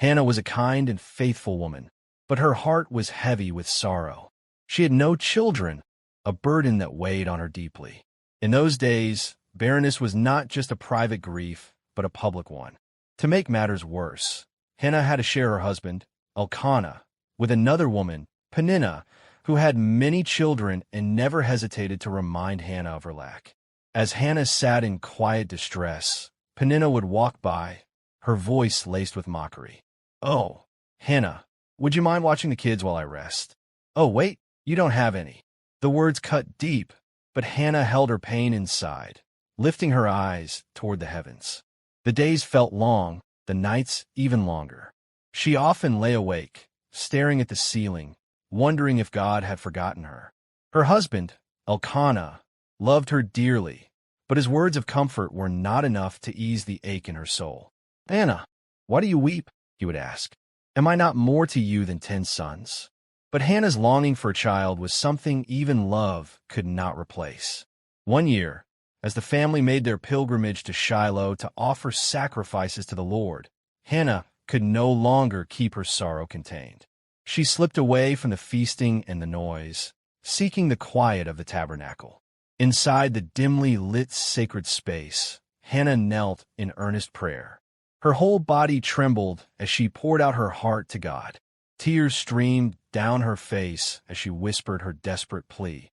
Hannah was a kind and faithful woman, but her heart was heavy with sorrow. She had no children, a burden that weighed on her deeply. In those days, barrenness was not just a private grief, but a public one. To make matters worse, Hannah had to share her husband, Elkanah, with another woman, Peninnah, who had many children and never hesitated to remind Hannah of her lack. As Hannah sat in quiet distress, Peninnah would walk by, her voice laced with mockery. "Oh, Hannah, would you mind watching the kids while I rest? Oh, wait, you don't have any." The words cut deep, but Hannah held her pain inside, lifting her eyes toward the heavens. The days felt long, the nights even longer. She often lay awake, staring at the ceiling, wondering if God had forgotten her. Her husband, Elkanah, loved her dearly, but his words of comfort were not enough to ease the ache in her soul. "Hannah, why do you weep?" he would ask. "Am I not more to you than 10 sons?" But Hannah's longing for a child was something even love could not replace. One year, as the family made their pilgrimage to Shiloh to offer sacrifices to the Lord, Hannah could no longer keep her sorrow contained. She slipped away from the feasting and the noise, seeking the quiet of the tabernacle. Inside the dimly lit sacred space, Hannah knelt in earnest prayer. Her whole body trembled as she poured out her heart to God. Tears streamed down her face as she whispered her desperate plea.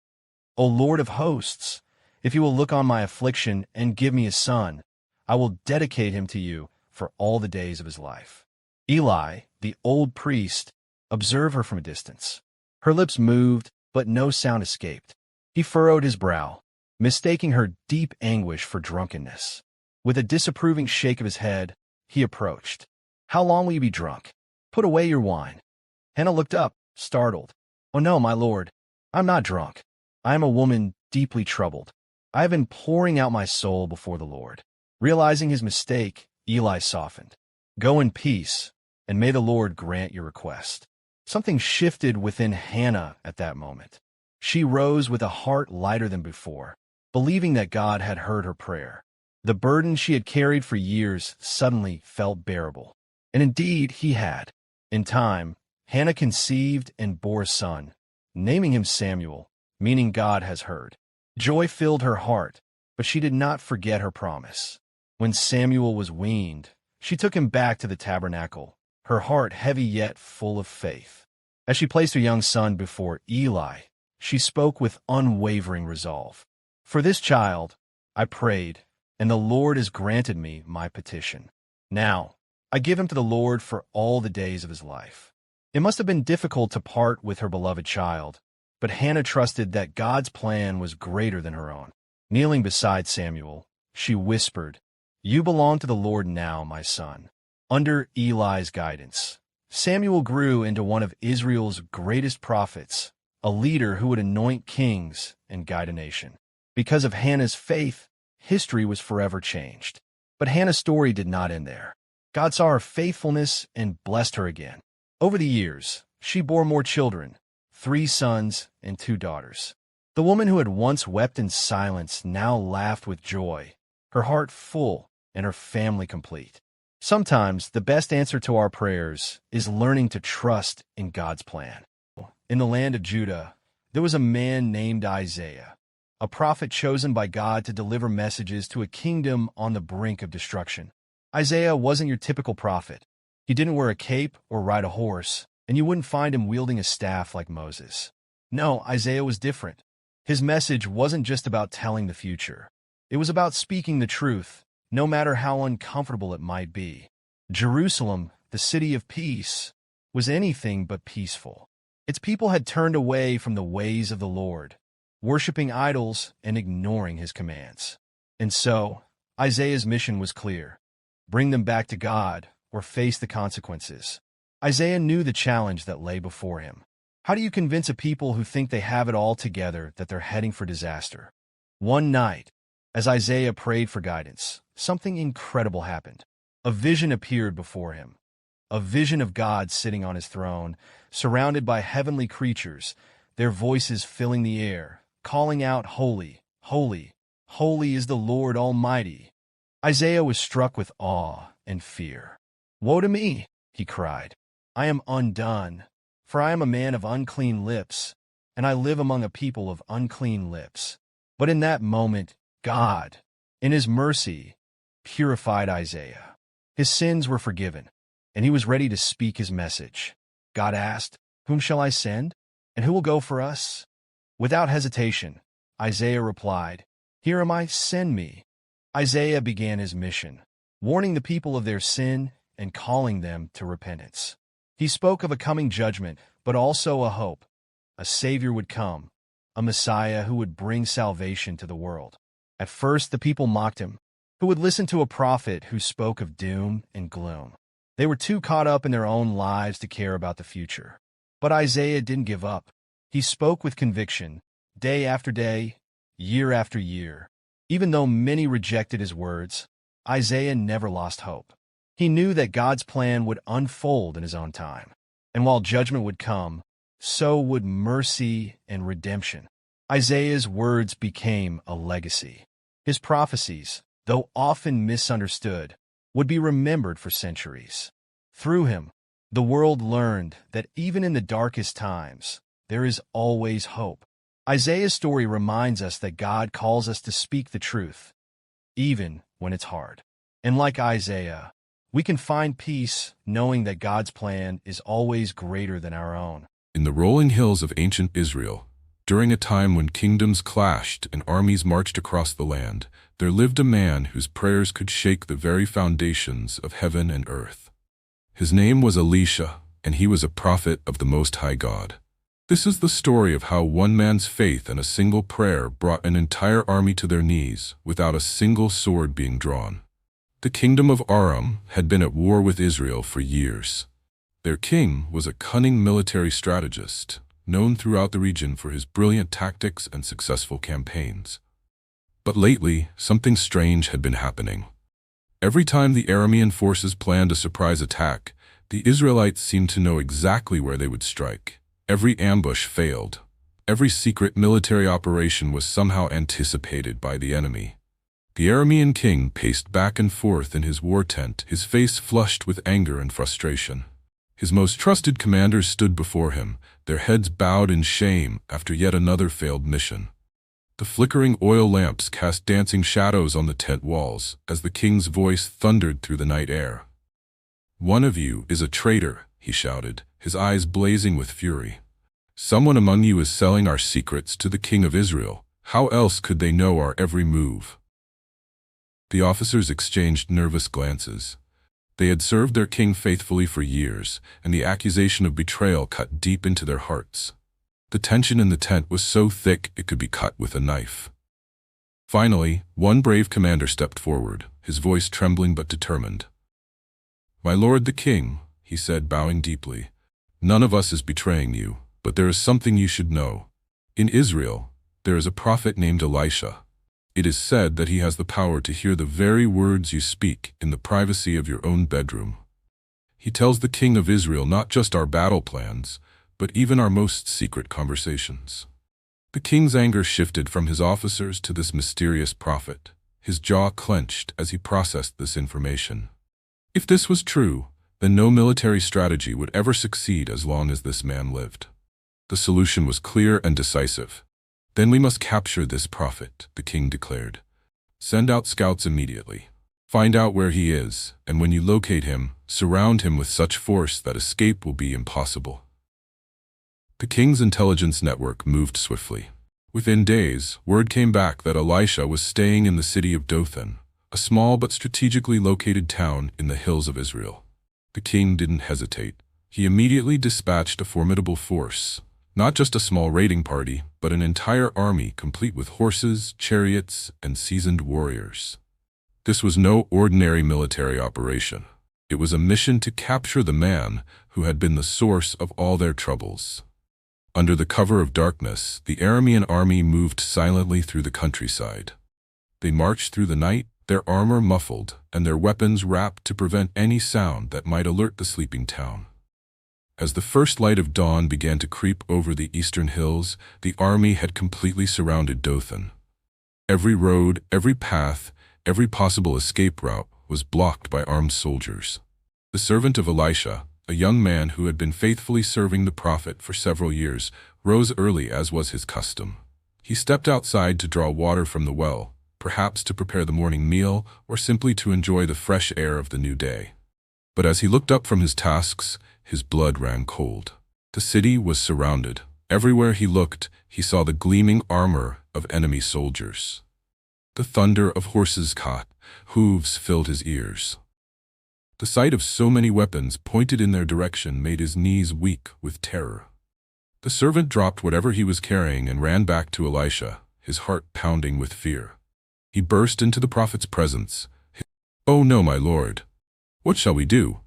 "O Lord of hosts, if you will look on my affliction and give me a son, I will dedicate him to you for all the days of his life." Eli, the old priest, observed her from a distance. Her lips moved, but no sound escaped. He furrowed his brow, mistaking her deep anguish for drunkenness. With a disapproving shake of his head, he approached. "How long will you be drunk? Put away your wine." Hannah looked up, startled. "Oh no, my lord, I'm not drunk. I am a woman deeply troubled. I have been pouring out my soul before the Lord." Realizing his mistake, Eli softened. "Go in peace, and may the Lord grant your request." Something shifted within Hannah at that moment. She rose with a heart lighter than before, believing that God had heard her prayer. The burden she had carried for years suddenly felt bearable. And indeed, he had. In time, Hannah conceived and bore a son, naming him Samuel, meaning God has heard. Joy filled her heart, but she did not forget her promise. When Samuel was weaned, she took him back to the tabernacle, her heart heavy yet full of faith. As she placed her young son before Eli, she spoke with unwavering resolve. "For this child, I prayed, and the Lord has granted me my petition. Now, I give him to the Lord for all the days of his life." It must have been difficult to part with her beloved child, but Hannah trusted that God's plan was greater than her own. Kneeling beside Samuel, she whispered, "You belong to the Lord now, my son." Under Eli's guidance, Samuel grew into one of Israel's greatest prophets, a leader who would anoint kings and guide a nation. Because of Hannah's faith, history was forever changed. But Hannah's story did not end there. God saw her faithfulness and blessed her again. Over the years, she bore more children, 3 sons and 2 daughters. The woman who had once wept in silence now laughed with joy, her heart full and her family complete. Sometimes the best answer to our prayers is learning to trust in God's plan. In the land of Judah, there was a man named Isaiah, a prophet chosen by God to deliver messages to a kingdom on the brink of destruction. Isaiah wasn't your typical prophet. He didn't wear a cape or ride a horse, and you wouldn't find him wielding a staff like Moses. No, Isaiah was different. His message wasn't just about telling the future. It was about speaking the truth, no matter how uncomfortable it might be. Jerusalem, the city of peace, was anything but peaceful. Its people had turned away from the ways of the Lord, worshiping idols and ignoring his commands. And so, Isaiah's mission was clear: bring them back to God or face the consequences. Isaiah knew the challenge that lay before him. How do you convince a people who think they have it all together that they're heading for disaster? One night, as Isaiah prayed for guidance, something incredible happened. A vision appeared before him. A vision of God sitting on his throne, surrounded by heavenly creatures, their voices filling the air, calling out, "Holy, holy, holy is the Lord Almighty." Isaiah was struck with awe and fear. "Woe to me," he cried. "I am undone, for I am a man of unclean lips, and I live among a people of unclean lips." But in that moment, God, in his mercy, purified Isaiah. His sins were forgiven, and he was ready to speak his message. God asked, "Whom shall I send? And who will go for us?" Without hesitation, Isaiah replied, "Here am I, send me." Isaiah began his mission, warning the people of their sin and calling them to repentance. He spoke of a coming judgment, but also a hope. A Savior would come, a Messiah who would bring salvation to the world. At first, the people mocked him. Who would listen to a prophet who spoke of doom and gloom? They were too caught up in their own lives to care about the future. But Isaiah didn't give up. He spoke with conviction, day after day, year after year. Even though many rejected his words, Isaiah never lost hope. He knew that God's plan would unfold in his own time. And while judgment would come, so would mercy and redemption. Isaiah's words became a legacy. His prophecies, though often misunderstood, would be remembered for centuries. Through him, the world learned that even in the darkest times, there is always hope. Isaiah's story reminds us that God calls us to speak the truth, even when it's hard. And like Isaiah, we can find peace knowing that God's plan is always greater than our own. In the rolling hills of ancient Israel, during a time when kingdoms clashed and armies marched across the land, there lived a man whose prayers could shake the very foundations of heaven and earth. His name was Elisha, and he was a prophet of the Most High God. This is the story of how one man's faith and a single prayer brought an entire army to their knees without a single sword being drawn. The kingdom of Aram had been at war with Israel for years. Their king was a cunning military strategist, known throughout the region for his brilliant tactics and successful campaigns. But lately, something strange had been happening. Every time the Aramean forces planned a surprise attack, the Israelites seemed to know exactly where they would strike. Every ambush failed. Every secret military operation was somehow anticipated by the enemy. The Aramean king paced back and forth in his war tent, his face flushed with anger and frustration. His most trusted commanders stood before him, their heads bowed in shame after yet another failed mission. The flickering oil lamps cast dancing shadows on the tent walls as the king's voice thundered through the night air. "One of you is a traitor," he shouted, his eyes blazing with fury. "Someone among you is selling our secrets to the king of Israel. How else could they know our every move?" The officers exchanged nervous glances. They had served their king faithfully for years, and the accusation of betrayal cut deep into their hearts. The tension in the tent was so thick it could be cut with a knife. Finally, one brave commander stepped forward, his voice trembling but determined. "My lord the king," he said, bowing deeply, "none of us is betraying you, but there is something you should know. In Israel, there is a prophet named Elisha. It is said that he has the power to hear the very words you speak in the privacy of your own bedroom. He tells the king of Israel not just our battle plans, but even our most secret conversations." The king's anger shifted from his officers to this mysterious prophet. His jaw clenched as he processed this information. If this was true, then no military strategy would ever succeed as long as this man lived. The solution was clear and decisive. "Then we must capture this prophet," the king declared. "Send out scouts immediately. Find out where he is, and when you locate him, surround him with such force that escape will be impossible." The king's intelligence network moved swiftly. Within days, word came back that Elisha was staying in the city of Dothan, a small but strategically located town in the hills of Israel. The king didn't hesitate. He immediately dispatched a formidable force. Not just a small raiding party, but an entire army complete with horses, chariots, and seasoned warriors. This was no ordinary military operation. It was a mission to capture the man who had been the source of all their troubles. Under the cover of darkness, the Aramean army moved silently through the countryside. They marched through the night, their armor muffled, and their weapons wrapped to prevent any sound that might alert the sleeping town. As the first light of dawn began to creep over the eastern hills, the army had completely surrounded Dothan. Every road, every path, every possible escape route was blocked by armed soldiers. The servant of Elisha, a young man who had been faithfully serving the prophet for several years, rose early as was his custom. He stepped outside to draw water from the well, perhaps to prepare the morning meal or simply to enjoy the fresh air of the new day. But as he looked up from his tasks, his blood ran cold. The city was surrounded. Everywhere he looked, he saw the gleaming armor of enemy soldiers. The thunder of horses' hooves filled his ears. The sight of so many weapons pointed in their direction made his knees weak with terror. The servant dropped whatever he was carrying and ran back to Elisha, his heart pounding with fear. He burst into the prophet's presence. "Oh no, my lord. What shall we do?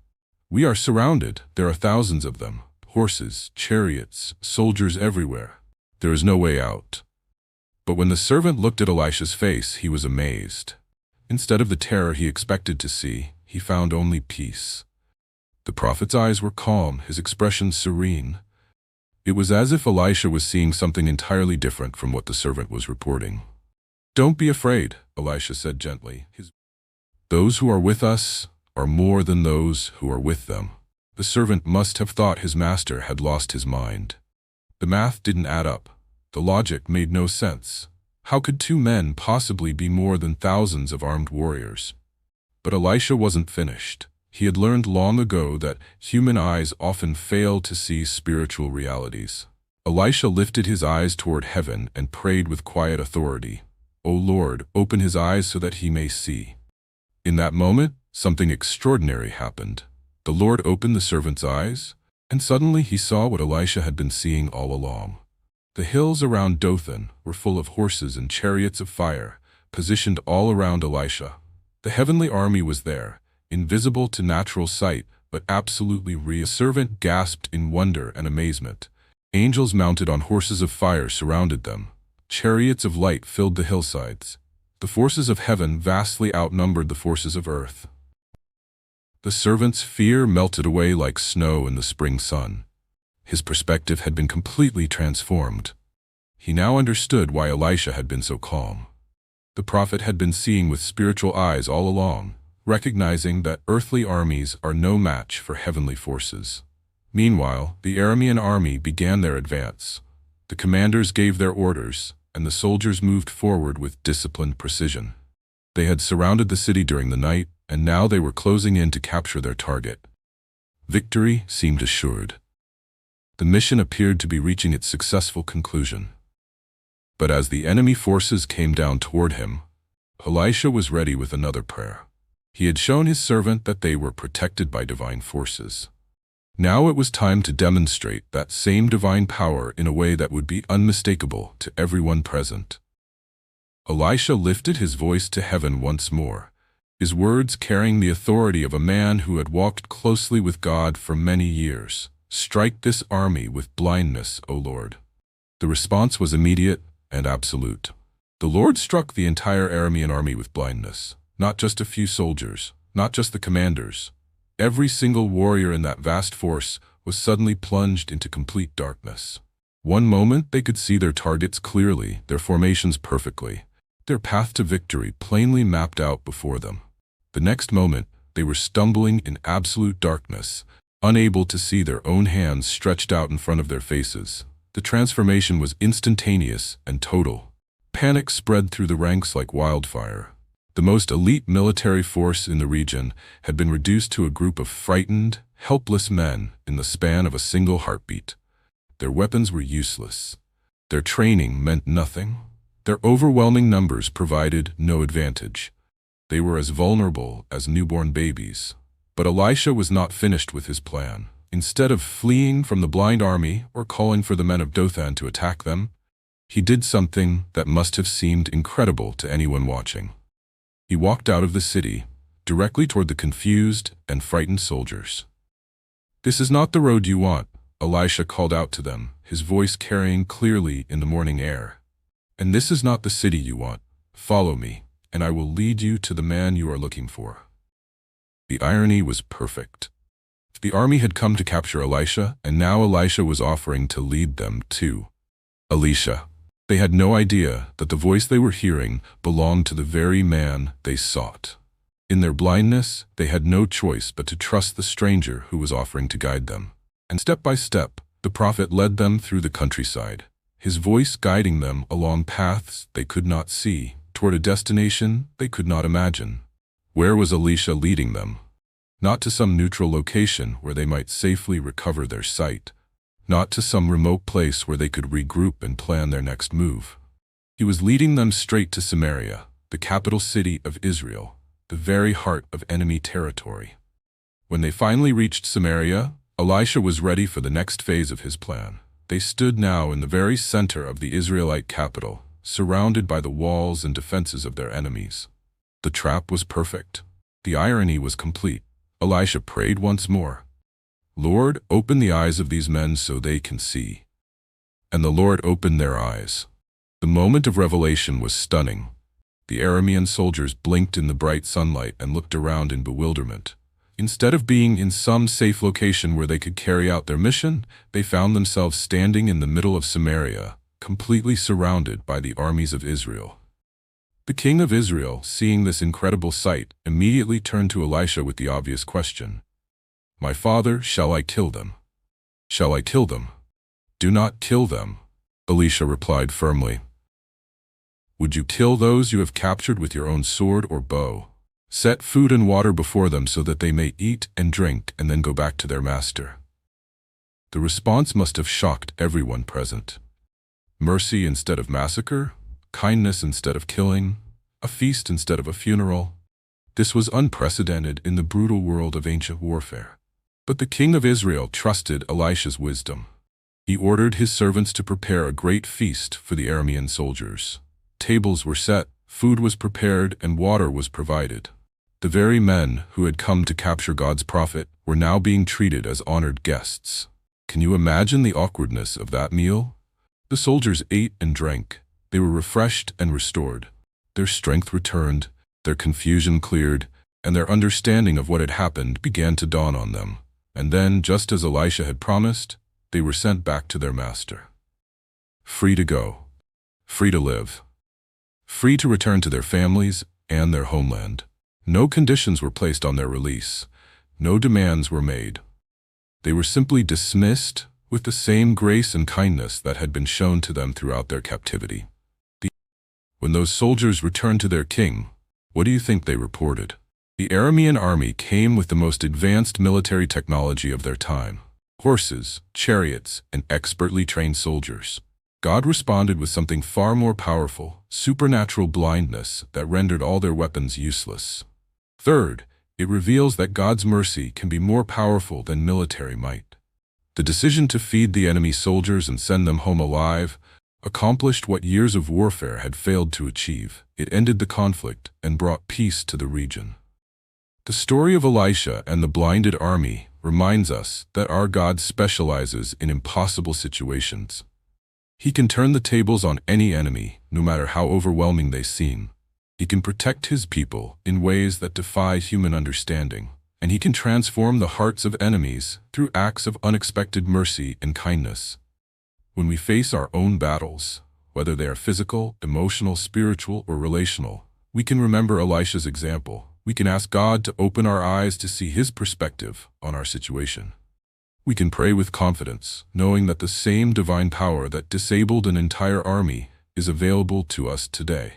We are surrounded. There are thousands of them. Horses, chariots, soldiers everywhere. There is no way out." But when the servant looked at Elisha's face, he was amazed. Instead of the terror he expected to see, he found only peace. The prophet's eyes were calm, his expression serene. It was as if Elisha was seeing something entirely different from what the servant was reporting. "Don't be afraid," Elisha said gently. "Those who are with us are more than those who are with them." The servant must have thought his master had lost his mind. The math didn't add up. The logic made no sense. How could two men possibly be more than thousands of armed warriors? But Elisha wasn't finished. He had learned long ago that human eyes often fail to see spiritual realities. Elisha lifted his eyes toward heaven and prayed with quiet authority. "O Lord, open his eyes so that he may see." In that moment, something extraordinary happened. The Lord opened the servant's eyes, and suddenly he saw what Elisha had been seeing all along. The hills around Dothan were full of horses and chariots of fire, positioned all around Elisha. The heavenly army was there, invisible to natural sight, but absolutely real. The servant gasped in wonder and amazement. Angels mounted on horses of fire surrounded them. Chariots of light filled the hillsides. The forces of heaven vastly outnumbered the forces of earth. The servant's fear melted away like snow in the spring sun. His perspective had been completely transformed. He now understood why Elisha had been so calm. The prophet had been seeing with spiritual eyes all along, recognizing that earthly armies are no match for heavenly forces. Meanwhile, the Aramean army began their advance. The commanders gave their orders, and the soldiers moved forward with disciplined precision. They had surrounded the city during the night, and now they were closing in to capture their target. Victory seemed assured. The mission appeared to be reaching its successful conclusion. But as the enemy forces came down toward him, Elisha was ready with another prayer. He had shown his servant that they were protected by divine forces. Now it was time to demonstrate that same divine power in a way that would be unmistakable to everyone present. Elisha lifted his voice to heaven once more, his words carrying the authority of a man who had walked closely with God for many years. "Strike this army with blindness, O Lord." The response was immediate and absolute. The Lord struck the entire Aramean army with blindness, not just a few soldiers, not just the commanders. Every single warrior in that vast force was suddenly plunged into complete darkness. One moment they could see their targets clearly, their formations perfectly, their path to victory plainly mapped out before them. The next moment, they were stumbling in absolute darkness, unable to see their own hands stretched out in front of their faces. The transformation was instantaneous and total. Panic spread through the ranks like wildfire. The most elite military force in the region had been reduced to a group of frightened, helpless men in the span of a single heartbeat. Their weapons were useless. Their training meant nothing. Their overwhelming numbers provided no advantage. They were as vulnerable as newborn babies. But Elisha was not finished with his plan. Instead of fleeing from the blind army or calling for the men of Dothan to attack them, he did something that must have seemed incredible to anyone watching. He walked out of the city, directly toward the confused and frightened soldiers. "This is not the road you want," Elisha called out to them, his voice carrying clearly in the morning air. "And this is not the city you want. Follow me, and I will lead you to the man you are looking for." The irony was perfect. The army had come to capture Elisha, and now Elisha was offering to lead them to Elisha. They had no idea that the voice they were hearing belonged to the very man they sought. In their blindness, they had no choice but to trust the stranger who was offering to guide them. And step by step, the prophet led them through the countryside, his voice guiding them along paths they could not see, toward a destination they could not imagine. Where was Elisha leading them? Not to some neutral location where they might safely recover their sight, not to some remote place where they could regroup and plan their next move. He was leading them straight to Samaria, the capital city of Israel, the very heart of enemy territory. When they finally reached Samaria, Elisha was ready for the next phase of his plan. They stood now in the very center of the Israelite capital, surrounded by the walls and defenses of their enemies. The trap was perfect. The irony was complete. Elisha prayed once more. "Lord, open the eyes of these men so they can see." And the Lord opened their eyes. The moment of revelation was stunning. The Aramean soldiers blinked in the bright sunlight and looked around in bewilderment. Instead of being in some safe location where they could carry out their mission, they found themselves standing in the middle of Samaria, completely surrounded by the armies of Israel. The king of Israel, seeing this incredible sight, immediately turned to Elisha with the obvious question, "My father, shall I kill them? Shall I kill them?" "Do not kill them," Elisha replied firmly. "Would you kill those you have captured with your own sword or bow? Set food and water before them so that they may eat and drink and then go back to their master." The response must have shocked everyone present. Mercy instead of massacre, kindness instead of killing, a feast instead of a funeral. This was unprecedented in the brutal world of ancient warfare. But the king of Israel trusted Elisha's wisdom. He ordered his servants to prepare a great feast for the Aramean soldiers. Tables were set, food was prepared, and water was provided. The very men who had come to capture God's prophet were now being treated as honored guests. Can you imagine the awkwardness of that meal? The soldiers ate and drank. They were refreshed and restored. Their strength returned, their confusion cleared, and their understanding of what had happened began to dawn on them. And then, just as Elisha had promised, they were sent back to their master. Free to go, free to live, free to return to their families and their homeland. No conditions were placed on their release. No demands were made. They were simply dismissed with the same grace and kindness that had been shown to them throughout their captivity. When those soldiers returned to their king, what do you think they reported? The Aramean army came with the most advanced military technology of their time: horses, chariots, and expertly trained soldiers. God responded with something far more powerful: supernatural blindness that rendered all their weapons useless. Third, it reveals that God's mercy can be more powerful than military might. The decision to feed the enemy soldiers and send them home alive accomplished what years of warfare had failed to achieve. It ended the conflict and brought peace to the region. The story of Elisha and the blinded army reminds us that our God specializes in impossible situations. He can turn the tables on any enemy, no matter how overwhelming they seem. He can protect his people in ways that defy human understanding, and he can transform the hearts of enemies through acts of unexpected mercy and kindness. When we face our own battles, whether they are physical, emotional, spiritual, or relational, we can remember Elisha's example. We can ask God to open our eyes to see his perspective on our situation. We can pray with confidence, knowing that the same divine power that disabled an entire army is available to us today.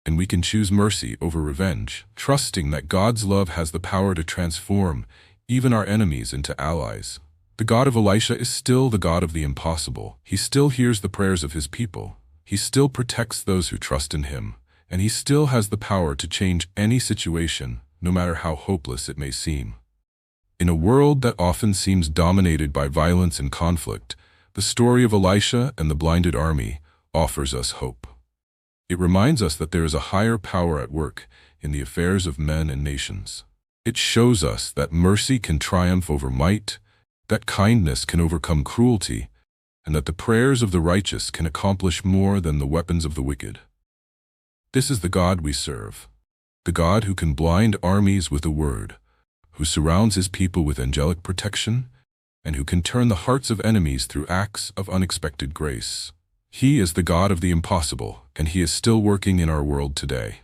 And we can choose mercy over revenge, trusting that God's love has the power to transform even our enemies into allies. The God of Elisha is still the God of the impossible. He still hears the prayers of his people. He still protects those who trust in him. And he still has the power to change any situation, no matter how hopeless it may seem. In a world that often seems dominated by violence and conflict, the story of Elisha and the blinded army offers us hope. It reminds us that there is a higher power at work in the affairs of men and nations. It shows us that mercy can triumph over might, that kindness can overcome cruelty, and that the prayers of the righteous can accomplish more than the weapons of the wicked. This is the God we serve, the God who can blind armies with a word, who surrounds his people with angelic protection, and who can turn the hearts of enemies through acts of unexpected grace. He is the God of the impossible, and he is still working in our world today.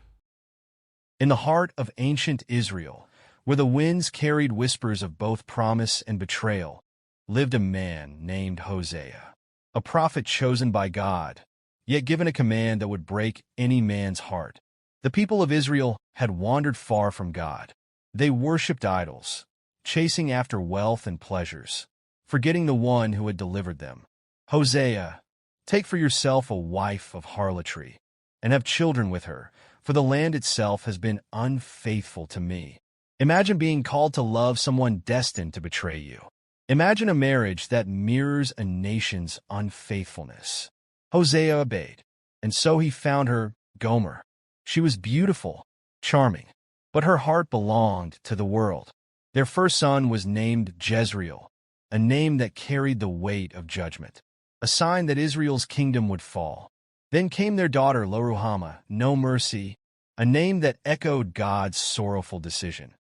In the heart of ancient Israel, where the winds carried whispers of both promise and betrayal, lived a man named Hosea, a prophet chosen by God, yet given a command that would break any man's heart. The people of Israel had wandered far from God. They worshipped idols, chasing after wealth and pleasures, forgetting the one who had delivered them. Hosea, take for yourself a wife of harlotry, and have children with her, for the land itself has been unfaithful to me. Imagine being called to love someone destined to betray you. Imagine a marriage that mirrors a nation's unfaithfulness. Hosea obeyed, and so he found her, Gomer. She was beautiful, charming, but her heart belonged to the world. Their first son was named Jezreel, a name that carried the weight of judgment, a sign that Israel's kingdom would fall. Then came their daughter Lo-ruhamah, no mercy, a name that echoed God's sorrowful decision.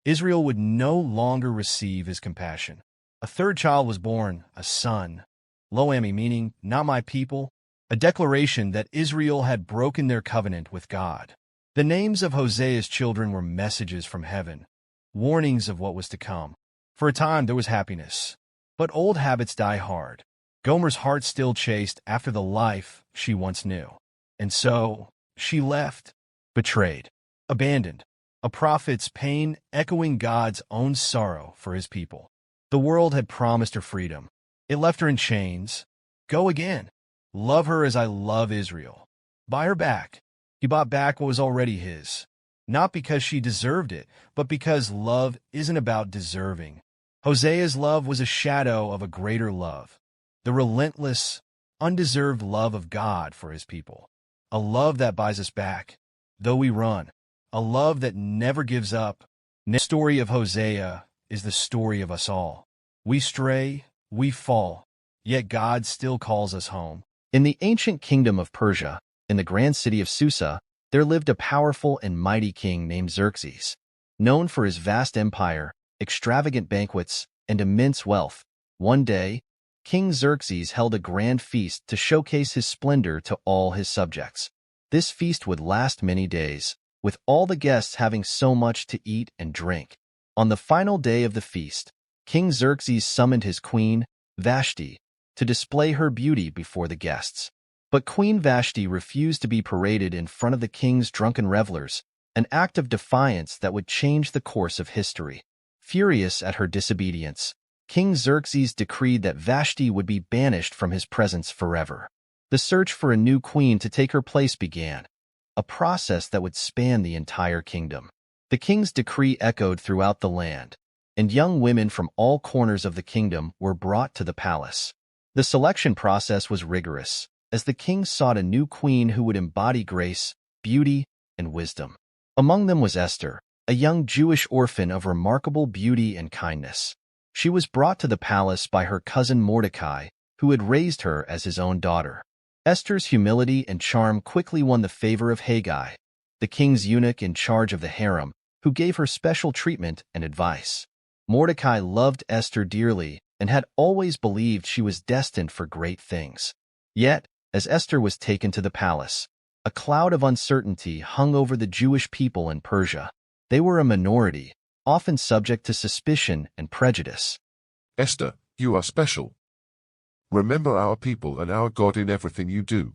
Israel would no longer receive his compassion. A third child was born, a son, Lo-ammi, meaning not my people, a declaration that Israel had broken their covenant with God. The names of Hosea's children were messages from heaven, warnings of what was to come. For a time there was happiness, but old habits die hard. Gomer's heart still chased after the life she once knew. And so she left, betrayed, abandoned, a prophet's pain echoing God's own sorrow for his people. The world had promised her freedom. It left her in chains. Go again. Love her as I love Israel. Buy her back. He bought back what was already his. Not because she deserved it, but because love isn't about deserving. Hosea's love was a shadow of a greater love, the relentless, undeserved love of God for his people. A love that buys us back, though we run. A love that never gives up. The story of Hosea is the story of us all. We stray, we fall, yet God still calls us home. In the ancient kingdom of Persia, in the grand city of Susa, there lived a powerful and mighty king named Xerxes. Known for his vast empire, extravagant banquets, and immense wealth, one day, King Xerxes held a grand feast to showcase his splendor to all his subjects. This feast would last many days, with all the guests having so much to eat and drink. On the final day of the feast, King Xerxes summoned his queen, Vashti, to display her beauty before the guests. But Queen Vashti refused to be paraded in front of the king's drunken revelers, an act of defiance that would change the course of history. Furious at her disobedience, King Xerxes decreed that Vashti would be banished from his presence forever. The search for a new queen to take her place began, a process that would span the entire kingdom. The king's decree echoed throughout the land, and young women from all corners of the kingdom were brought to the palace. The selection process was rigorous, as the king sought a new queen who would embody grace, beauty, and wisdom. Among them was Esther, a young Jewish orphan of remarkable beauty and kindness. She was brought to the palace by her cousin Mordecai, who had raised her as his own daughter. Esther's humility and charm quickly won the favor of Haggai, the king's eunuch in charge of the harem, who gave her special treatment and advice. Mordecai loved Esther dearly and had always believed she was destined for great things. Yet, as Esther was taken to the palace, a cloud of uncertainty hung over the Jewish people in Persia. They were a minority, often subject to suspicion and prejudice. Esther, you are special. Remember our people and our God in everything you do.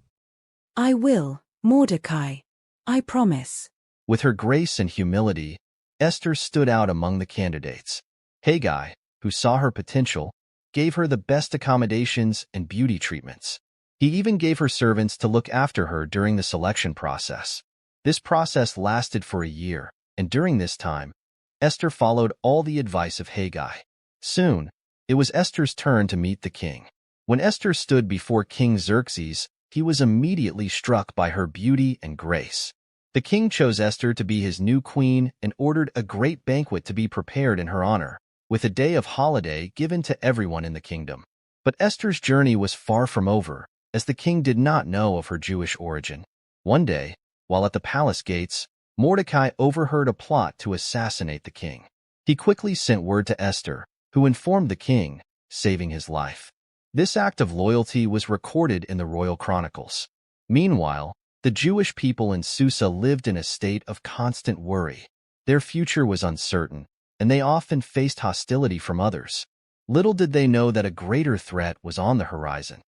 I will, Mordecai. I promise. With her grace and humility, Esther stood out among the candidates. Haggai, who saw her potential, gave her the best accommodations and beauty treatments. He even gave her servants to look after her during the selection process. This process lasted for a year, and during this time, Esther followed all the advice of Haggai. Soon, it was Esther's turn to meet the king. When Esther stood before King Xerxes, he was immediately struck by her beauty and grace. The king chose Esther to be his new queen and ordered a great banquet to be prepared in her honor, with a day of holiday given to everyone in the kingdom. But Esther's journey was far from over, as the king did not know of her Jewish origin. One day, while at the palace gates, Mordecai overheard a plot to assassinate the king. He quickly sent word to Esther, who informed the king, saving his life. This act of loyalty was recorded in the royal chronicles. Meanwhile, The Jewish people in Susa lived in a state of constant worry. Their future was uncertain, and they often faced hostility from others. Little did they know that a greater threat was on the horizon.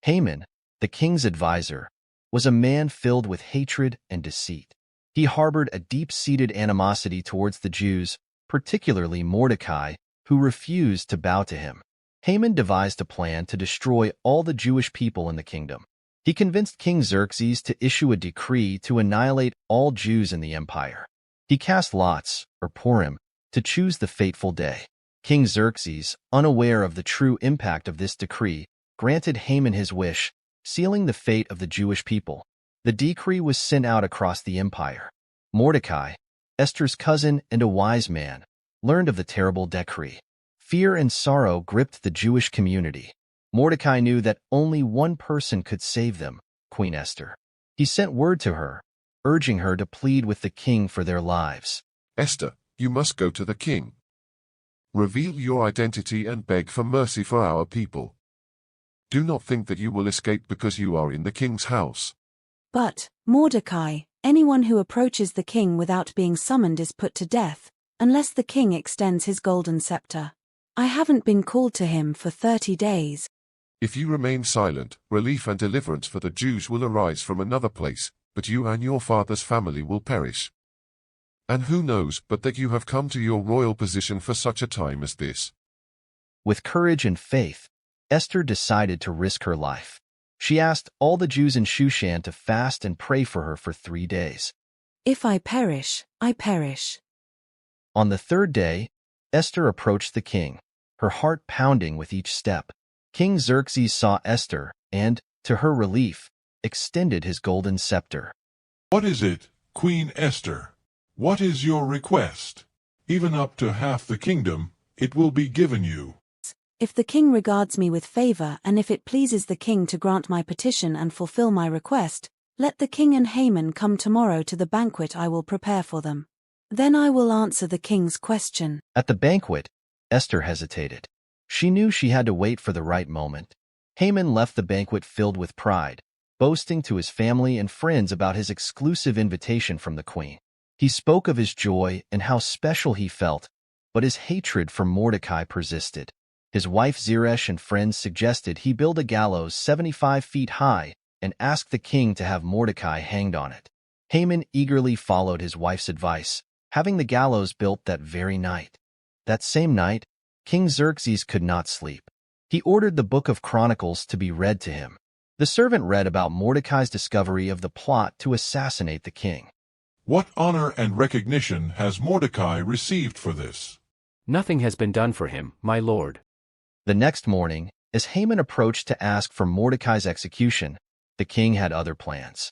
Haman, the king's advisor, was a man filled with hatred and deceit. He harbored a deep-seated animosity towards the Jews, particularly Mordecai, who refused to bow to him. Haman devised a plan to destroy all the Jewish people in the kingdom. He convinced King Xerxes to issue a decree to annihilate all Jews in the empire. He cast lots, or Purim, to choose the fateful day. King Xerxes, unaware of the true impact of this decree, granted Haman his wish, sealing the fate of the Jewish people. The decree was sent out across the empire. Mordecai, Esther's cousin and a wise man, learned of the terrible decree. Fear and sorrow gripped the Jewish community. Mordecai knew that only one person could save them, Queen Esther. He sent word to her, urging her to plead with the king for their lives. Esther, you must go to the king. Reveal your identity and beg for mercy for our people. Do not think that you will escape because you are in the king's house. But, Mordecai, anyone who approaches the king without being summoned is put to death, unless the king extends his golden scepter. I haven't been called to him for 30 days. If you remain silent, relief and deliverance for the Jews will arise from another place, but you and your father's family will perish. And who knows but that you have come to your royal position for such a time as this? With courage and faith, Esther decided to risk her life. She asked all the Jews in Shushan to fast and pray for her for 3 days. If I perish, I perish. On the third day, Esther approached the king, her heart pounding with each step. King Xerxes saw Esther and, to her relief, extended his golden scepter. What is it, Queen Esther? What is your request? Even up to half the kingdom, it will be given you. If the king regards me with favor and if it pleases the king to grant my petition and fulfill my request, let the king and Haman come tomorrow to the banquet I will prepare for them. Then I will answer the king's question. At the banquet, Esther hesitated. She knew she had to wait for the right moment. Haman left the banquet filled with pride, boasting to his family and friends about his exclusive invitation from the queen. He spoke of his joy and how special he felt, but his hatred for Mordecai persisted. His wife Zeresh and friends suggested he build a gallows 75 feet high and ask the king to have Mordecai hanged on it. Haman eagerly followed his wife's advice, having the gallows built that very night. That same night, King Xerxes could not sleep. He ordered the book of Chronicles to be read to him. The servant read about Mordecai's discovery of the plot to assassinate the king. What honor and recognition has Mordecai received for this? Nothing has been done for him, my lord. The next morning, as Haman approached to ask for Mordecai's execution, the king had other plans.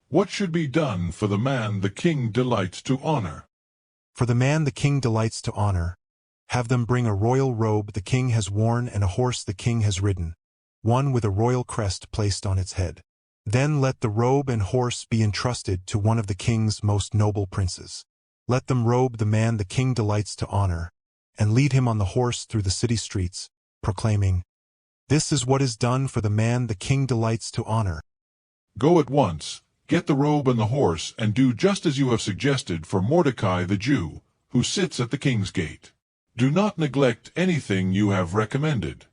What should be done for the man the king delights to honor? For the man the king delights to honor, have them bring a royal robe the king has worn and a horse the king has ridden, one with a royal crest placed on its head. Then let the robe and horse be entrusted to one of the king's most noble princes. Let them robe the man the king delights to honor, and lead him on the horse through the city streets, proclaiming, "This is what is done for the man the king delights to honor." Go at once, get the robe and the horse, and do just as you have suggested for Mordecai the Jew, who sits at the king's gate. Do not neglect anything you have recommended.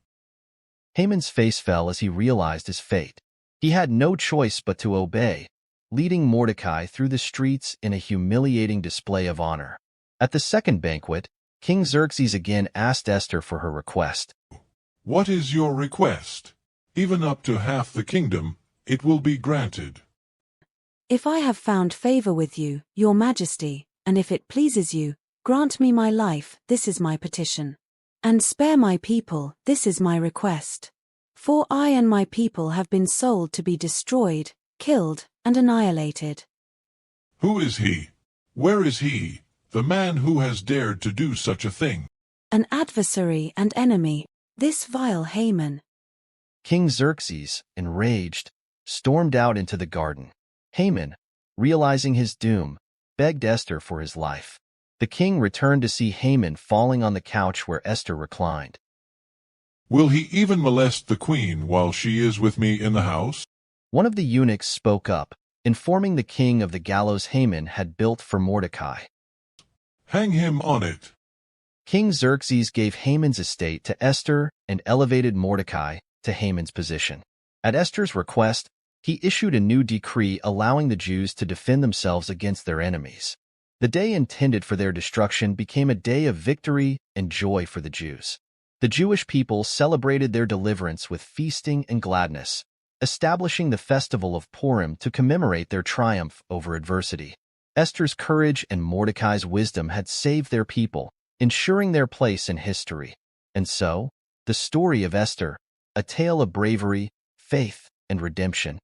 Haman's face fell as he realized his fate. He had no choice but to obey, leading Mordecai through the streets in a humiliating display of honor. At the second banquet, King Xerxes again asked Esther for her request. What is your request? Even up to half the kingdom, it will be granted. If I have found favor with you, your majesty, and if it pleases you, grant me my life, this is my petition. And spare my people, this is my request. For I and my people have been sold to be destroyed, killed, and annihilated. Who is he? Where is he, the man who has dared to do such a thing? An adversary and enemy, this vile Haman. King Xerxes, enraged, stormed out into the garden. Haman, realizing his doom, begged Esther for his life. The king returned to see Haman falling on the couch where Esther reclined. Will he even molest the queen while she is with me in the house? One of the eunuchs spoke up, informing the king of the gallows Haman had built for Mordecai. Hang him on it. King Xerxes gave Haman's estate to Esther and elevated Mordecai to Haman's position. At Esther's request, he issued a new decree allowing the Jews to defend themselves against their enemies. The day intended for their destruction became a day of victory and joy for the Jews. The Jewish people celebrated their deliverance with feasting and gladness, establishing the festival of Purim to commemorate their triumph over adversity. Esther's courage and Mordecai's wisdom had saved their people, ensuring their place in history. And so, the story of Esther, a tale of bravery, faith, and redemption,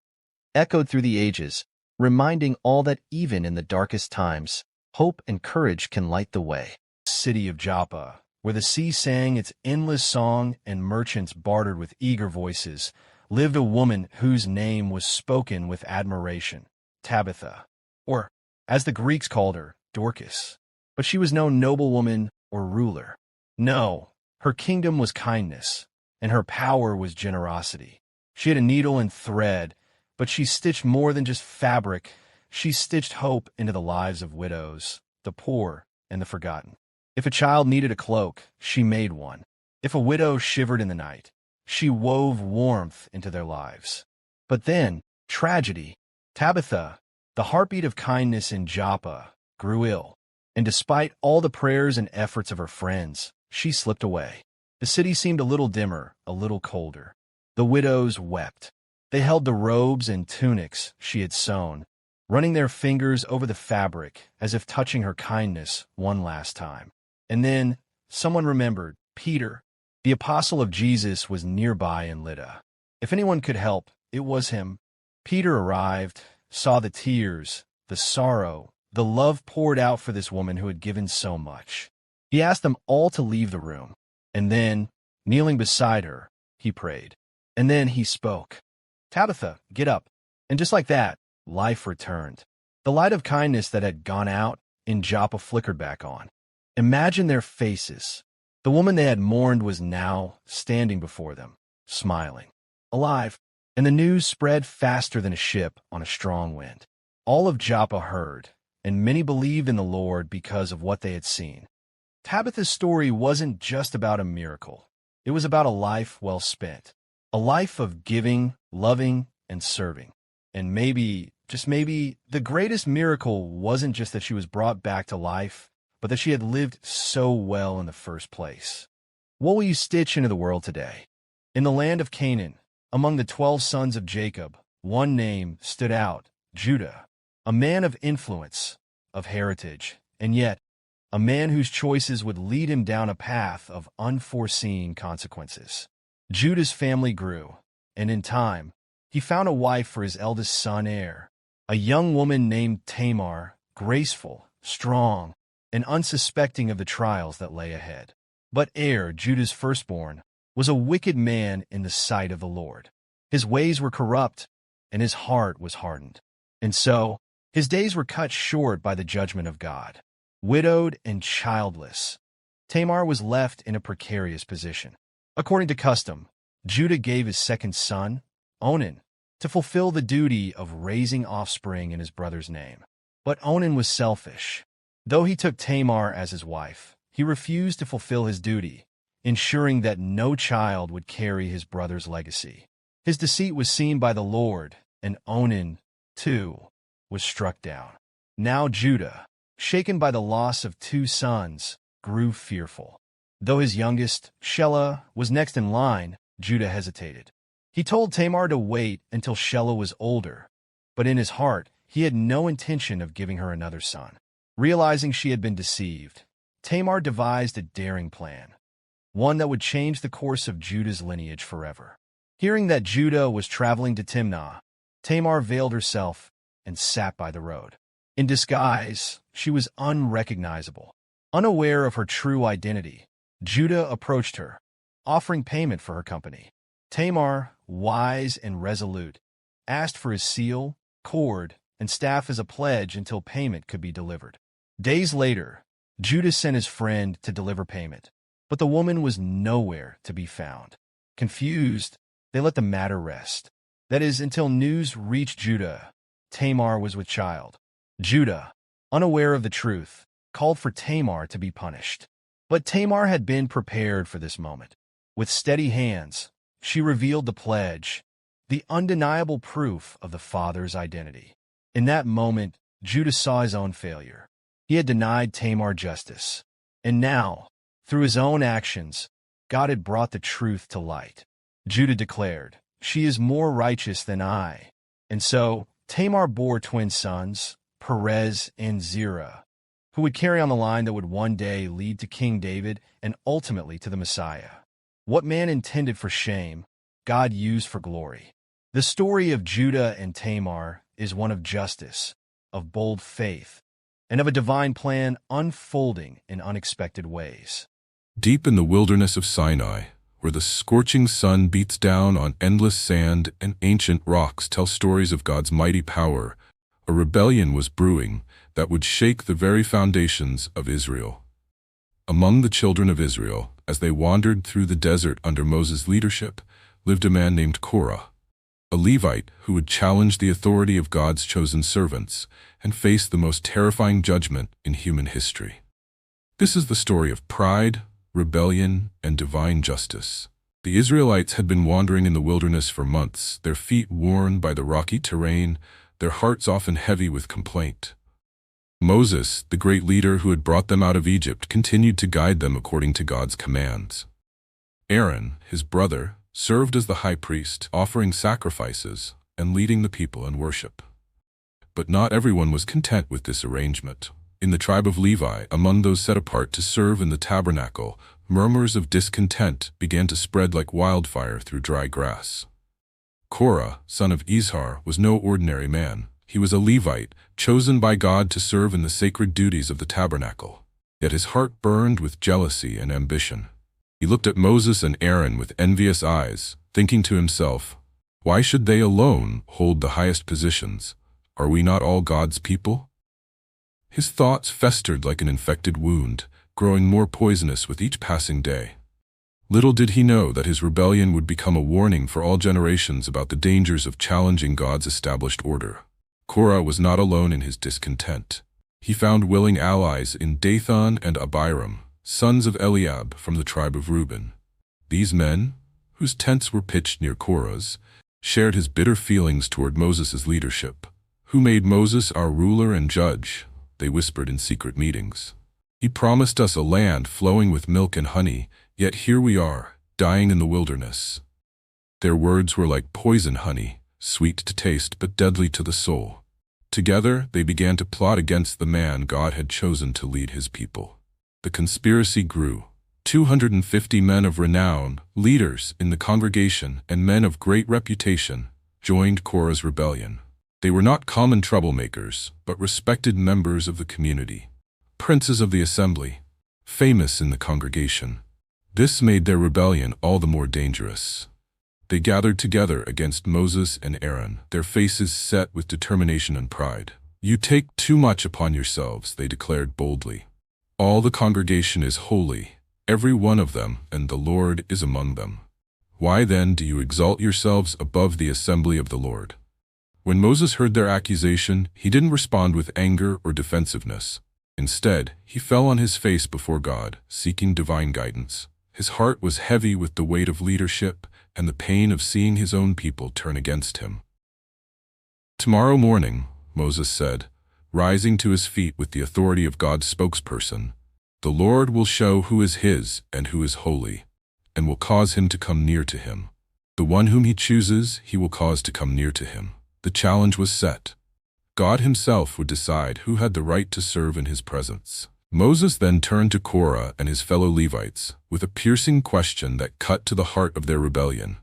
echoed through the ages, reminding all that even in the darkest times, hope and courage can light the way. City of Joppa, where the sea sang its endless song and merchants bartered with eager voices, lived a woman whose name was spoken with admiration, Tabitha, or, as the Greeks called her, Dorcas. But she was no noblewoman or ruler. No, her kingdom was kindness, and her power was generosity. She had a needle and thread, but she stitched more than just fabric. She stitched hope into the lives of widows, the poor, and the forgotten. If a child needed a cloak, she made one. If a widow shivered in the night, she wove warmth into their lives. But then, tragedy. Tabitha, the heartbeat of kindness in Joppa, grew ill, and despite all the prayers and efforts of her friends, she slipped away. The city seemed a little dimmer, a little colder. The widows wept. They held the robes and tunics she had sewn, running their fingers over the fabric as if touching her kindness one last time. And then, someone remembered, Peter, the apostle of Jesus, was nearby in Lydda. If anyone could help, it was him. Peter arrived, saw the tears, the sorrow, the love poured out for this woman who had given so much. He asked them all to leave the room, and then, kneeling beside her, he prayed. And then he spoke. Tabitha, get up. And just like that, life returned. The light of kindness that had gone out in Joppa flickered back on. Imagine their faces. The woman they had mourned was now standing before them, smiling, alive, and the news spread faster than a ship on a strong wind. All of Joppa heard, and many believed in the Lord because of what they had seen. Tabitha's story wasn't just about a miracle. It was about a life well spent, a life of giving, loving, and serving. And maybe, just maybe, the greatest miracle wasn't just that she was brought back to life, but that she had lived so well in the first place. What will you stitch into the world today? In the land of Canaan, among the 12 sons of Jacob, one name stood out, Judah, a man of influence, of heritage, and yet a man whose choices would lead him down a path of unforeseen consequences. Judah's family grew, and in time, he found a wife for his eldest son, Er, a young woman named Tamar, graceful, strong, and unsuspecting of the trials that lay ahead. But Er, Judah's firstborn, was a wicked man in the sight of the Lord. His ways were corrupt, and his heart was hardened. And so, his days were cut short by the judgment of God. Widowed and childless, Tamar was left in a precarious position. According to custom, Judah gave his second son, Onan, to fulfill the duty of raising offspring in his brother's name. But Onan was selfish. Though he took Tamar as his wife, he refused to fulfill his duty, ensuring that no child would carry his brother's legacy. His deceit was seen by the Lord, and Onan, too, was struck down. Now Judah, shaken by the loss of 2 sons, grew fearful. Though his youngest, Shelah, was next in line, Judah hesitated. He told Tamar to wait until Shelah was older, but in his heart he had no intention of giving her another son. Realizing she had been deceived, Tamar devised a daring plan, one that would change the course of Judah's lineage forever. Hearing that Judah was traveling to Timnah, Tamar veiled herself and sat by the road. In disguise, she was unrecognizable. Unaware of her true identity, Judah approached her, offering payment for her company. Tamar, wise and resolute, asked for his seal, cord, and staff as a pledge until payment could be delivered. Days later, Judah sent his friend to deliver payment, but the woman was nowhere to be found. Confused, they let the matter rest. That is, until news reached Judah. Tamar was with child. Judah, unaware of the truth, called for Tamar to be punished. But Tamar had been prepared for this moment. With steady hands, she revealed the pledge, the undeniable proof of the father's identity. In that moment, Judah saw his own failure. He had denied Tamar justice. And now, through his own actions, God had brought the truth to light. Judah declared, "She is more righteous than I." And so, Tamar bore twin sons, Perez and Zerah, who would carry on the line that would one day lead to King David and ultimately to the Messiah. What man intended for shame, God used for glory. The story of Judah and Tamar is one of justice, of bold faith, and of a divine plan unfolding in unexpected ways. Deep in the wilderness of Sinai, where the scorching sun beats down on endless sand and ancient rocks tell stories of God's mighty power, a rebellion was brewing that would shake the very foundations of Israel. Among the children of Israel, as they wandered through the desert under Moses' leadership, lived a man named Korah, a Levite who would challenge the authority of God's chosen servants and face the most terrifying judgment in human history. This is the story of pride, rebellion, and divine justice. The Israelites had been wandering in the wilderness for months, their feet worn by the rocky terrain, their hearts often heavy with complaint. Moses, the great leader who had brought them out of Egypt, continued to guide them according to God's commands. Aaron, his brother, served as the high priest, offering sacrifices and leading the people in worship. But not everyone was content with this arrangement. In the tribe of Levi, among those set apart to serve in the tabernacle, murmurs of discontent began to spread like wildfire through dry grass. Korah, son of Izhar, was no ordinary man. He was a Levite, chosen by God to serve in the sacred duties of the tabernacle. Yet his heart burned with jealousy and ambition. He looked at Moses and Aaron with envious eyes, thinking to himself, "Why should they alone hold the highest positions? Are we not all God's people?" His thoughts festered like an infected wound, growing more poisonous with each passing day. Little did he know that his rebellion would become a warning for all generations about the dangers of challenging God's established order. Korah was not alone in his discontent. He found willing allies in Dathan and Abiram, sons of Eliab from the tribe of Reuben. These men, whose tents were pitched near Korah's, shared his bitter feelings toward Moses' leadership. "Who made Moses our ruler and judge?" they whispered in secret meetings. "He promised us a land flowing with milk and honey, yet here we are, dying in the wilderness." Their words were like poison honey, sweet to taste but deadly to the soul. Together, they began to plot against the man God had chosen to lead his people. The conspiracy grew. 250 men of renown, leaders in the congregation and men of great reputation, joined Korah's rebellion. They were not common troublemakers, but respected members of the community, princes of the assembly, famous in the congregation. This made their rebellion all the more dangerous. They gathered together against Moses and Aaron, their faces set with determination and pride. "You take too much upon yourselves," they declared boldly. "All the congregation is holy, every one of them, and the Lord is among them. Why then do you exalt yourselves above the assembly of the Lord?" When Moses heard their accusation, he didn't respond with anger or defensiveness. Instead, he fell on his face before God, seeking divine guidance. His heart was heavy with the weight of leadership and the pain of seeing his own people turn against him. "Tomorrow morning," Moses said, rising to his feet with the authority of God's spokesperson, "the Lord will show who is his and who is holy, and will cause him to come near to him. The one whom he chooses, he will cause to come near to him." The challenge was set. God himself would decide who had the right to serve in his presence. Moses then turned to Korah and his fellow Levites with a piercing question that cut to the heart of their rebellion.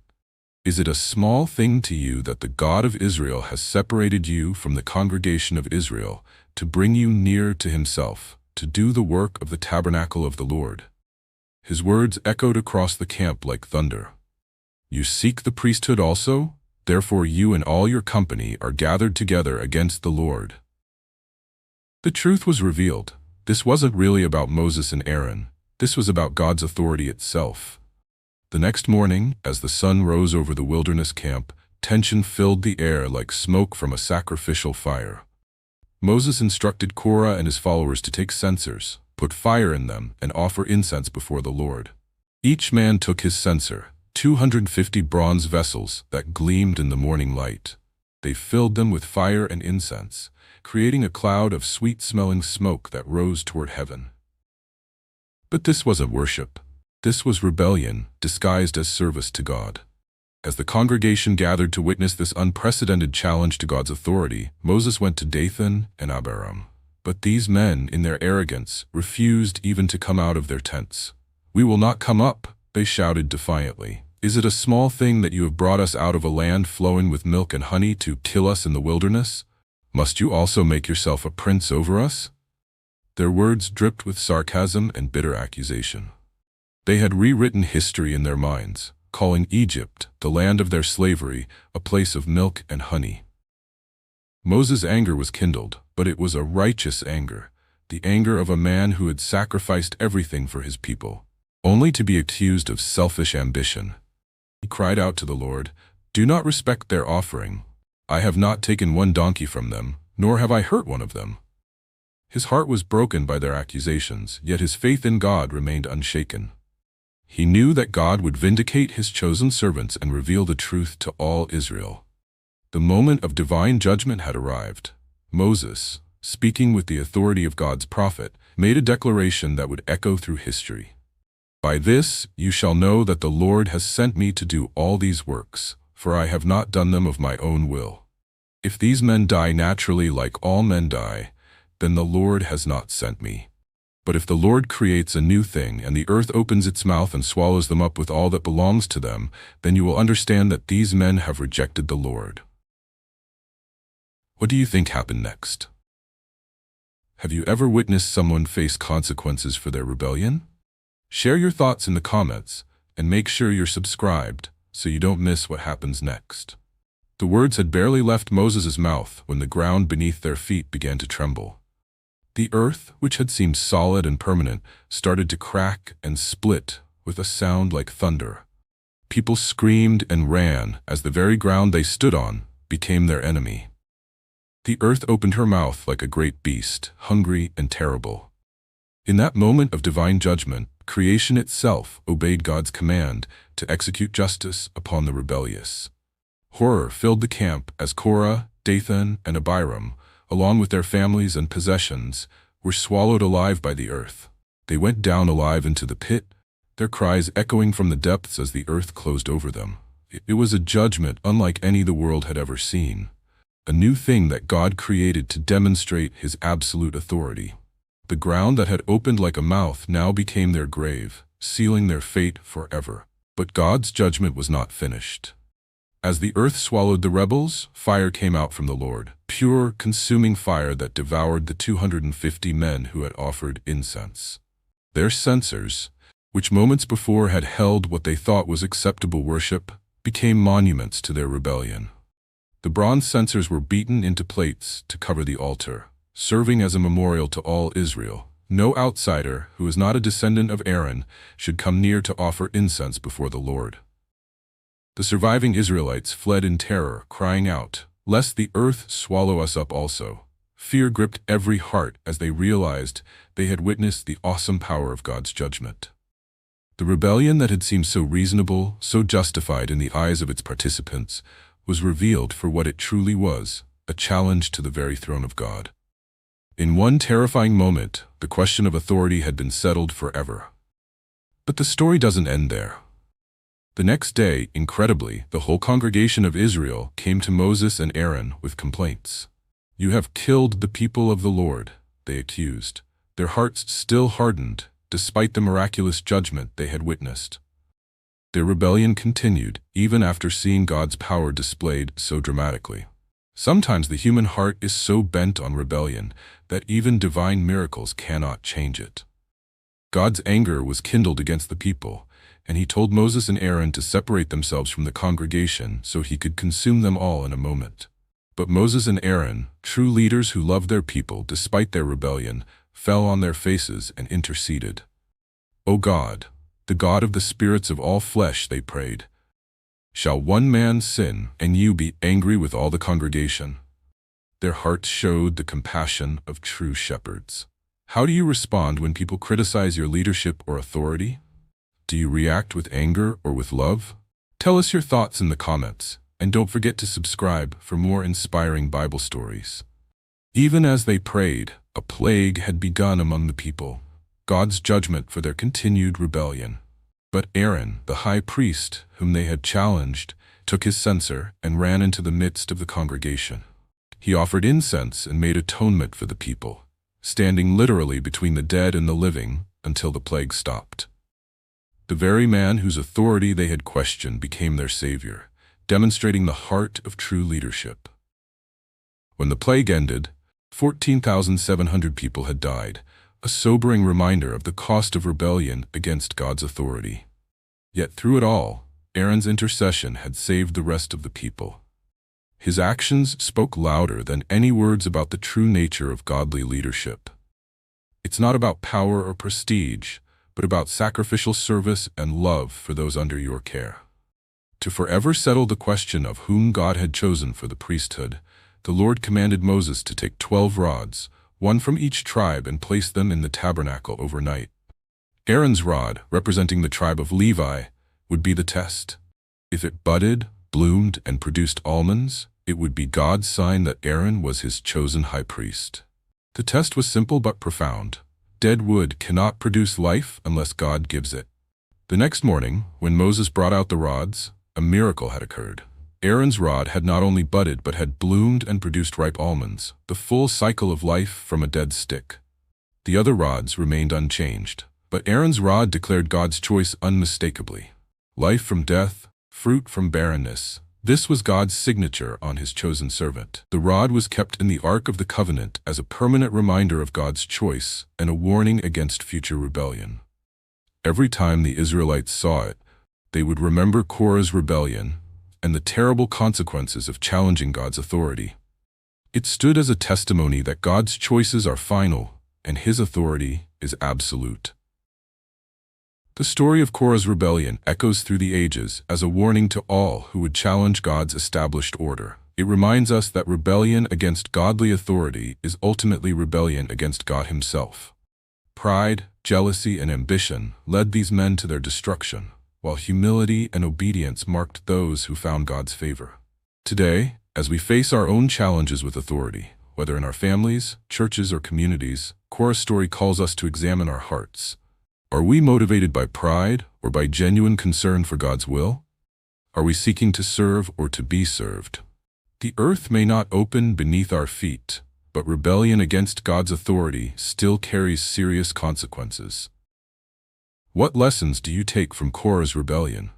"Is it a small thing to you that the God of Israel has separated you from the congregation of Israel to bring you near to himself, to do the work of the tabernacle of the Lord?" His words echoed across the camp like thunder. "You seek the priesthood also? Therefore you and all your company are gathered together against the Lord." The truth was revealed. This wasn't really about Moses and Aaron. This was about God's authority itself. The next morning, as the sun rose over the wilderness camp, Tension filled the air like smoke from a sacrificial fire. Moses instructed Korah and his followers to take censers, put fire in them, and offer incense before the Lord. Each man took his censer, 250 bronze vessels that gleamed in the morning light. They filled them with fire and incense, creating a cloud of sweet-smelling smoke that rose toward heaven. But this wasn't worship. This was rebellion, disguised as service to God. As the congregation gathered to witness this unprecedented challenge to God's authority, Moses went to Dathan and Abiram. But these men, in their arrogance, refused even to come out of their tents. "We will not come up," they shouted defiantly. "Is it a small thing that you have brought us out of a land flowing with milk and honey to kill us in the wilderness? Must you also make yourself a prince over us?" Their words dripped with sarcasm and bitter accusation. They had rewritten history in their minds, calling Egypt, the land of their slavery, a place of milk and honey. Moses' anger was kindled, but it was a righteous anger, the anger of a man who had sacrificed everything for his people, only to be accused of selfish ambition. He cried out to the Lord, "Do not respect their offering. I have not taken one donkey from them, nor have I hurt one of them." His heart was broken by their accusations, yet his faith in God remained unshaken. He knew that God would vindicate his chosen servants and reveal the truth to all Israel. The moment of divine judgment had arrived. Moses, speaking with the authority of God's prophet, made a declaration that would echo through history. "By this you shall know that the Lord has sent me to do all these works, for I have not done them of my own will. If these men die naturally like all men die, then the Lord has not sent me. But if the Lord creates a new thing and the earth opens its mouth and swallows them up with all that belongs to them, then you will understand that these men have rejected the Lord." What do you think happened next? Have you ever witnessed someone face consequences for their rebellion? Share your thoughts in the comments, and make sure you're subscribed so you don't miss what happens next. The words had barely left Moses' mouth when the ground beneath their feet began to tremble. The earth, which had seemed solid and permanent, started to crack and split with a sound like thunder. People screamed and ran as the very ground they stood on became their enemy. The earth opened her mouth like a great beast, hungry and terrible. In that moment of divine judgment, creation itself obeyed God's command to execute justice upon the rebellious. Horror filled the camp as Korah, Dathan, and Abiram, along with their families and possessions, were swallowed alive by the earth. They went down alive into the pit, their cries echoing from the depths as the earth closed over them. It was a judgment unlike any the world had ever seen, a new thing that God created to demonstrate his absolute authority. The ground that had opened like a mouth now became their grave, sealing their fate forever. But God's judgment was not finished. As the earth swallowed the rebels, fire came out from the Lord, pure, consuming fire that devoured the 250 men who had offered incense. Their censers, which moments before had held what they thought was acceptable worship, became monuments to their rebellion. The bronze censers were beaten into plates to cover the altar, serving as a memorial to all Israel. No outsider who is not a descendant of Aaron should come near to offer incense before the Lord. The surviving Israelites fled in terror, crying out, "Lest the earth swallow us up also." Fear gripped every heart as they realized they had witnessed the awesome power of God's judgment. The rebellion that had seemed so reasonable, so justified in the eyes of its participants, was revealed for what it truly was, a challenge to the very throne of God. In one terrifying moment, the question of authority had been settled forever. But the story doesn't end there. The next day, incredibly, the whole congregation of Israel came to Moses and Aaron with complaints. "You have killed the people of the Lord," they accused, their hearts still hardened, despite the miraculous judgment they had witnessed. Their rebellion continued, even after seeing God's power displayed so dramatically. Sometimes the human heart is so bent on rebellion that even divine miracles cannot change it. God's anger was kindled against the people, and he told Moses and Aaron to separate themselves from the congregation so he could consume them all in a moment. But Moses and Aaron, true leaders who loved their people despite their rebellion, fell on their faces and interceded. "O God, the God of the spirits of all flesh," they prayed, Shall one man sin, and you be angry with all the congregation?" Their hearts showed the compassion of true shepherds. How do you respond when people criticize your leadership or authority? Do you react with anger or with love? Tell us your thoughts in the comments, and don't forget to subscribe for more inspiring Bible stories. Even as they prayed, a plague had begun among the people, God's judgment for their continued rebellion. But Aaron, the high priest, whom they had challenged, took his censer and ran into the midst of the congregation. He offered incense and made atonement for the people, standing literally between the dead and the living until the plague stopped. The very man whose authority they had questioned became their savior, demonstrating the heart of true leadership. When the plague ended, 14,700 people had died, a sobering reminder of the cost of rebellion against God's authority. Yet through it all, Aaron's intercession had saved the rest of the people. His actions spoke louder than any words about the true nature of godly leadership. It's not about power or prestige, but about sacrificial service and love for those under your care. To forever settle the question of whom God had chosen for the priesthood, the Lord commanded Moses to take 12 rods, one from each tribe, and place them in the tabernacle overnight. Aaron's rod, representing the tribe of Levi, would be the test. If it budded, bloomed, and produced almonds, it would be God's sign that Aaron was his chosen high priest. The test was simple but profound. Dead wood cannot produce life unless God gives it. The next morning, when Moses brought out the rods, a miracle had occurred. Aaron's rod had not only budded but had bloomed and produced ripe almonds, the full cycle of life from a dead stick. The other rods remained unchanged, but Aaron's rod declared God's choice unmistakably. Life from death, fruit from barrenness. This was God's signature on his chosen servant. The rod was kept in the Ark of the Covenant as a permanent reminder of God's choice and a warning against future rebellion. Every time the Israelites saw it, they would remember Korah's rebellion and the terrible consequences of challenging God's authority. It stood as a testimony that God's choices are final and his authority is absolute. The story of Korah's rebellion echoes through the ages as a warning to all who would challenge God's established order. It reminds us that rebellion against godly authority is ultimately rebellion against God himself. Pride, jealousy, and ambition led these men to their destruction, while humility and obedience marked those who found God's favor. Today, as we face our own challenges with authority, whether in our families, churches, or communities, Korah's story calls us to examine our hearts. Are we motivated by pride or by genuine concern for God's will? Are we seeking to serve or to be served? The earth may not open beneath our feet, but rebellion against God's authority still carries serious consequences. What lessons do you take from Korah's rebellion?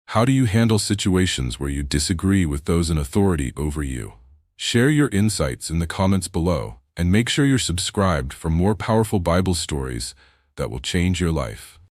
How do you handle situations where you disagree with those in authority over you? Share your insights in the comments below, and make sure you're subscribed for more powerful Bible stories that will change your life.